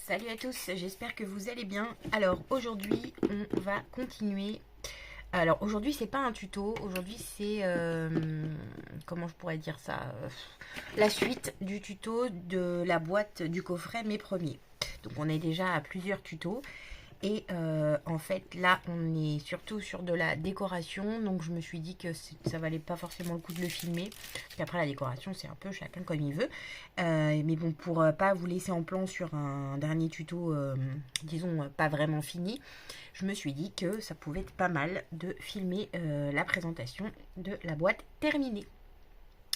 Salut à tous, j'espère que vous allez bien. Alors aujourd'hui on va continuer. Alors aujourd'hui c'est pas un tuto, aujourd'hui c'est comment je pourrais dire ça, la suite du tuto de la boîte du coffret mes premiers. Donc on est déjà à plusieurs tutos. Et en fait là on est surtout sur de la décoration, donc je me suis dit que ça valait pas forcément le coup de le filmer, parce qu'après la décoration c'est un peu chacun comme il veut. Mais bon, pour pas vous laisser en plan sur un dernier tuto, disons pas vraiment fini, je me suis dit que ça pouvait être pas mal de filmer la présentation de la boîte terminée.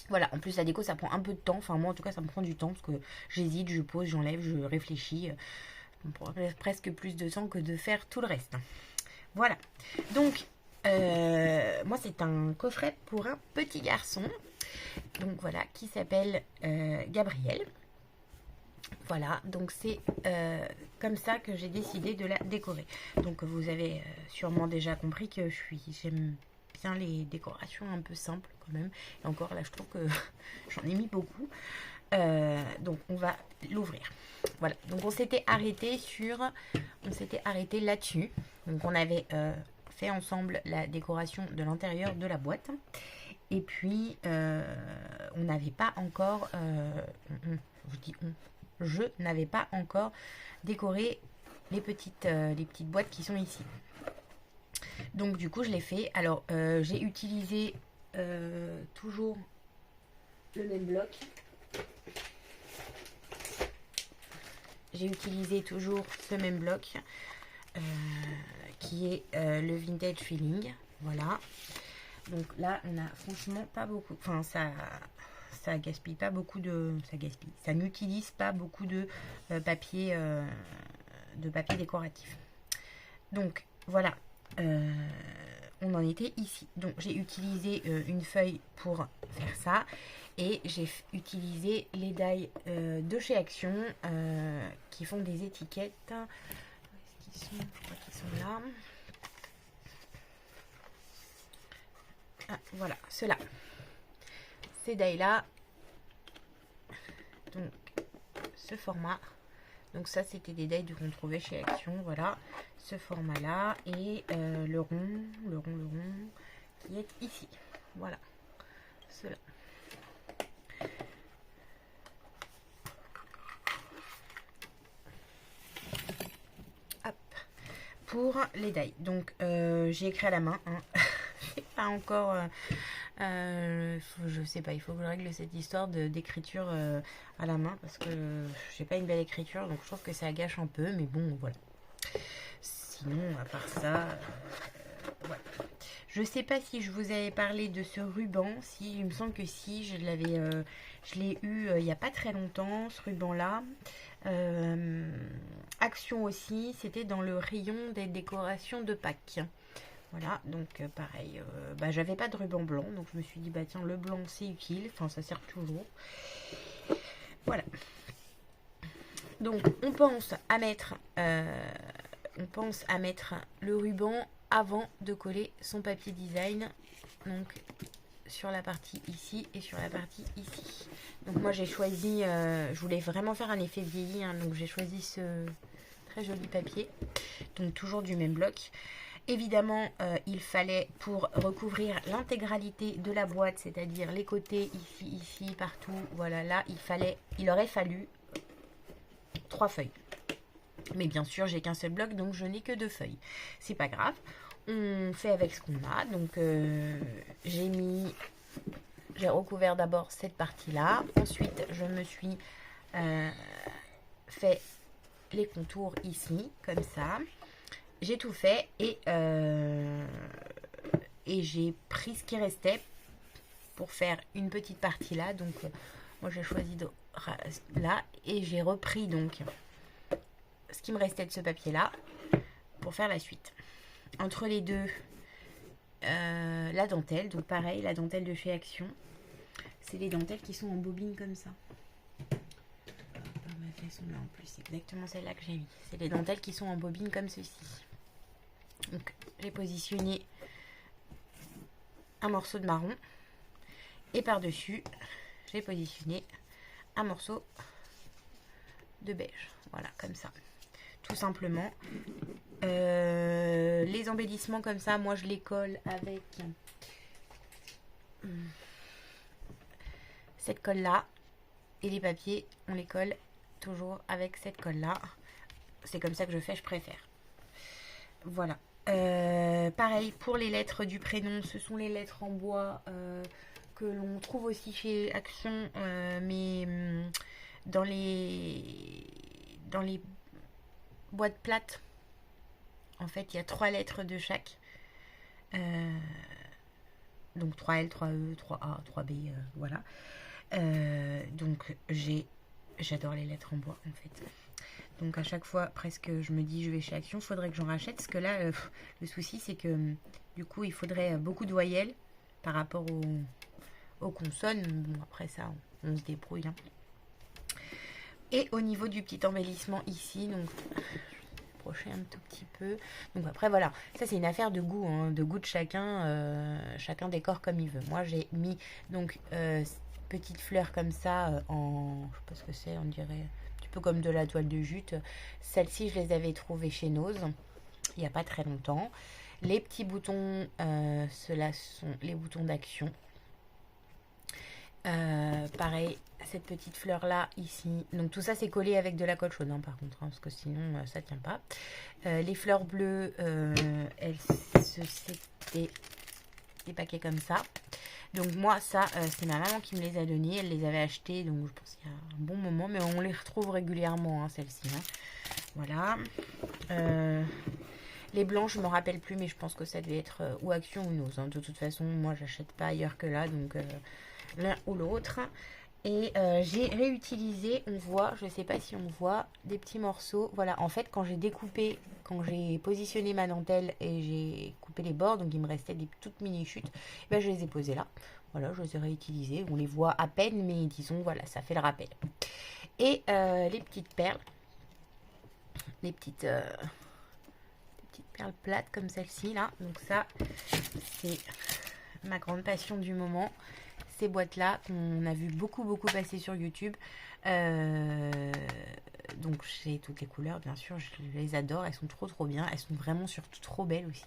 Voilà, en plus la déco ça prend un peu de temps, enfin moi en tout cas ça me prend du temps, parce que j'hésite, je pose, j'enlève, je réfléchis. On pourrait presque plus de temps que de faire tout le reste. Voilà. Donc, moi, c'est un coffret pour un petit garçon. Donc, voilà, qui s'appelle Gabriel. Voilà, donc c'est comme ça que j'ai décidé de la décorer. Donc, vous avez sûrement déjà compris que j'aime bien les décorations un peu simples quand même. Et encore, là, je trouve que j'en ai mis beaucoup. Donc, on va l'ouvrir. Voilà, donc on s'était arrêté là-dessus. Donc on avait fait ensemble la décoration de l'intérieur de la boîte. Et puis on n'avait pas encore, je n'avais pas encore décoré les petites boîtes qui sont ici. Donc du coup je l'ai fait. Alors j'ai utilisé toujours le même bloc. J'ai utilisé toujours ce même bloc qui est le Vintage Feeling. Voilà. Donc là, on a franchement pas beaucoup. Enfin, ça gaspille pas beaucoup de. Ça gaspille. Ça n'utilise pas beaucoup de papier décoratif. Donc voilà. On en était ici. Donc j'ai utilisé une feuille pour faire ça. Et j'ai utilisé les die de chez Action qui font des étiquettes. Où est-ce qu'ils sont? Je crois qu'ils sont là. Ah, voilà, ceux-là. Ces die là. Donc, ce format. Donc ça, c'était des die qu'on trouvait chez Action. Voilà, ce format-là. Et le rond qui est ici. Voilà, ceux-là. Pour les die. Donc j'ai écrit à la main. Hein. Pas encore. Je sais pas, il faut que je règle cette histoire d'écriture à la main parce que j'ai pas une belle écriture, donc je trouve que ça gâche un peu, mais bon, voilà. Sinon, à part ça, voilà. Je sais pas si je vous avais parlé de ce ruban. Si, il me semble que si, je l'ai eu il n'y a pas très longtemps, ce ruban-là. Action aussi, c'était dans le rayon des décorations de Pâques. Voilà, donc pareil, j'avais pas de ruban blanc, donc je me suis dit, bah tiens, le blanc c'est utile, enfin ça sert toujours. Voilà. Donc on pense à mettre le ruban avant de coller son papier design, donc sur la partie ici et sur la partie ici. Donc moi j'ai choisi, je voulais vraiment faire un effet vieilli, hein, donc j'ai choisi ce très joli papier, donc toujours du même bloc. Évidemment, il fallait, pour recouvrir l'intégralité de la boîte, c'est-à-dire les côtés, ici, partout, voilà, là, il aurait fallu 3 feuilles. Mais bien sûr, j'ai qu'un seul bloc, donc je n'ai que 2 feuilles. C'est pas grave, on fait avec ce qu'on a. Donc, j'ai recouvert d'abord cette partie-là. Ensuite, je me suis fait les contours ici, comme ça. J'ai tout fait et j'ai pris ce qui restait pour faire une petite partie là. Donc moi j'ai choisi là et j'ai repris donc ce qui me restait de ce papier là pour faire la suite. Entre les deux, la dentelle. Donc pareil, la dentelle de chez Action. C'est les dentelles qui sont en bobine comme ça. Là en plus, c'est exactement celle-là que j'ai mis. C'est les dentelles qui sont en bobine comme ceci. Donc j'ai positionné un morceau de marron et par dessus j'ai positionné un morceau de beige. Voilà, comme ça. Tout simplement. Les embellissements comme ça, moi je les colle avec cette colle là. Et les papiers, on les colle toujours avec cette colle là. C'est comme ça que je fais, je préfère. Voilà. Pareil pour les lettres du prénom, ce sont les lettres en bois que l'on trouve aussi chez Action, mais dans les boîtes plates. En fait, il y a 3 lettres de chaque. Donc 3L, 3E, 3A, 3B, voilà. Donc j'adore les lettres en bois en fait. Donc à chaque fois presque je me dis je vais chez Action, faudrait que j'en rachète. Parce que là le souci c'est que du coup il faudrait beaucoup de voyelles par rapport aux consonnes. Bon après ça on se débrouille. Hein. Et au niveau du petit embellissement ici, donc un tout petit peu. Donc après voilà, ça c'est une affaire de goût, hein, de goût de chacun. Chacun décore comme il veut. Moi j'ai mis donc petites fleurs comme ça en, je sais pas ce que c'est, on dirait un petit peu comme de la toile de jute. Celles-ci je les avais trouvées chez Nose il n'y a pas très longtemps. Les petits boutons, ceux-là sont les boutons d'Action. Pareil, cette petite fleur là ici, donc tout ça c'est collé avec de la colle chaude hein, par contre hein, parce que sinon ça tient pas. Les fleurs bleues elles c'était des paquets comme ça, donc moi ça c'est ma maman qui me les a donnés, elle les avait achetés donc je pense qu'il y a un bon moment, mais on les retrouve régulièrement hein, celles-ci hein. Voilà. Les blanches je me rappelle plus, mais je pense que ça devait être ou Action ou Nose hein. De toute façon moi j'achète pas ailleurs que là, donc l'un ou l'autre. Et j'ai réutilisé, on voit, je ne sais pas si on voit, des petits morceaux. Voilà, en fait, quand j'ai découpé, quand j'ai positionné ma dentelle et j'ai coupé les bords, donc il me restait des toutes mini chutes, ben je les ai posées là. Voilà, je les ai réutilisées. On les voit à peine, mais disons, voilà, ça fait le rappel. Et les petites perles, les petites perles plates comme celle-ci là. Donc ça, c'est ma grande passion du moment. Ces boîtes là qu'on a vu beaucoup passer sur YouTube, donc j'ai toutes les couleurs bien sûr, je les adore, elles sont trop bien, elles sont vraiment surtout trop belles aussi.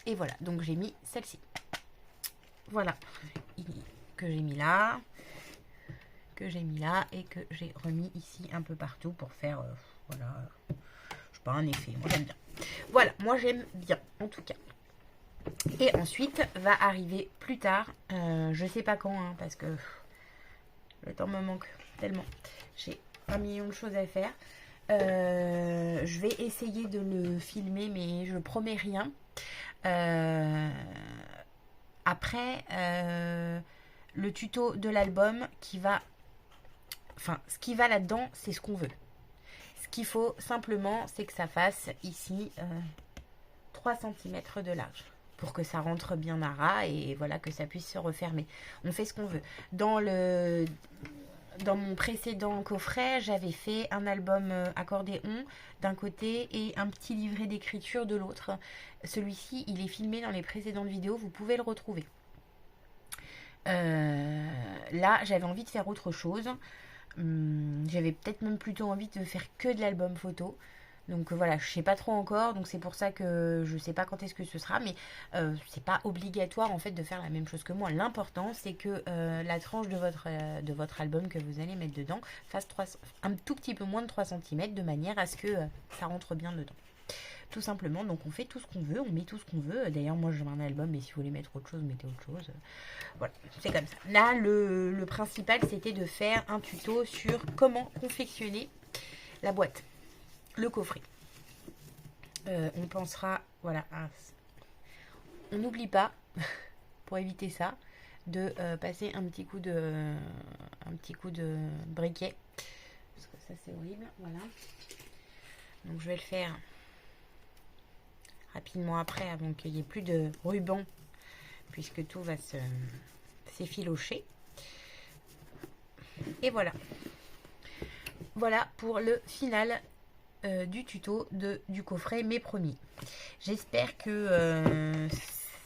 Et voilà, donc j'ai mis celle-ci, voilà, que j'ai mis là et que j'ai remis ici un peu partout pour faire voilà, je sais pas, un effet. Moi j'aime bien, voilà, moi j'aime bien en tout cas. Et ensuite va arriver plus tard, je sais pas quand hein, parce que le temps me manque tellement, j'ai un million de choses à faire. Je vais essayer de le filmer mais je promets rien. Après le tuto de l'album qui va, enfin ce qui va là-dedans c'est ce qu'on veut. Ce qu'il faut simplement c'est que ça fasse ici 3 cm de large, pour que ça rentre bien à ras et voilà, que ça puisse se refermer. On fait ce qu'on veut. Dans mon précédent coffret, j'avais fait un album accordéon d'un côté et un petit livret d'écriture de l'autre. Celui-ci, il est filmé dans les précédentes vidéos, vous pouvez le retrouver. Là, j'avais envie de faire autre chose. J'avais peut-être même plutôt envie de faire que de l'album photo. Donc voilà, je sais pas trop encore, donc c'est pour ça que je sais pas quand est-ce que ce sera, mais c'est pas obligatoire en fait de faire la même chose que moi. L'important c'est que la tranche de votre album que vous allez mettre dedans fasse un tout petit peu moins de 3 cm de manière à ce que ça rentre bien dedans. Tout simplement, donc on fait tout ce qu'on veut, on met tout ce qu'on veut. D'ailleurs moi j'ai un album, mais si vous voulez mettre autre chose, mettez autre chose. Voilà, c'est comme ça. Là le principal c'était de faire un tuto sur comment confectionner la boîte. Le coffret. On pensera, voilà, on n'oublie pas, pour éviter ça, de passer un petit coup de briquet, parce que ça c'est horrible, voilà. Donc je vais le faire rapidement après, avant qu'il n'y ait plus de ruban, puisque tout va s'effilocher. Et voilà. Voilà pour le final du tuto du coffret mes premiers. J'espère que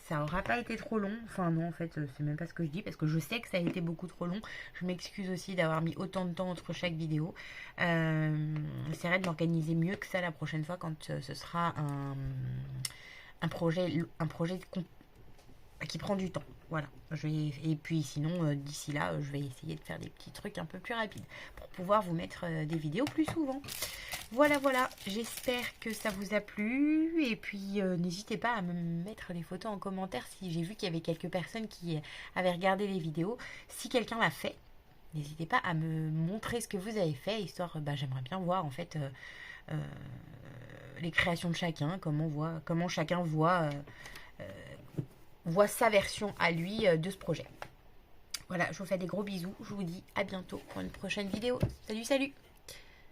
ça aura pas été trop long. Enfin non, en fait, c'est même pas ce que je dis parce que je sais que ça a été beaucoup trop long. Je m'excuse aussi d'avoir mis autant de temps entre chaque vidéo. J'essaierai de m'organiser mieux que ça la prochaine fois quand ce sera un projet qui prend du temps. Voilà. Et puis sinon, d'ici là, je vais essayer de faire des petits trucs un peu plus rapides pour pouvoir vous mettre des vidéos plus souvent. Voilà, voilà. J'espère que ça vous a plu. Et puis, n'hésitez pas à me mettre les photos en commentaire si j'ai vu qu'il y avait quelques personnes qui avaient regardé les vidéos. Si quelqu'un l'a fait, n'hésitez pas à me montrer ce que vous avez fait, histoire, j'aimerais bien voir en fait les créations de chacun, comment chacun voit sa version à lui de ce projet. Voilà, je vous fais des gros bisous. Je vous dis à bientôt pour une prochaine vidéo. Salut, salut!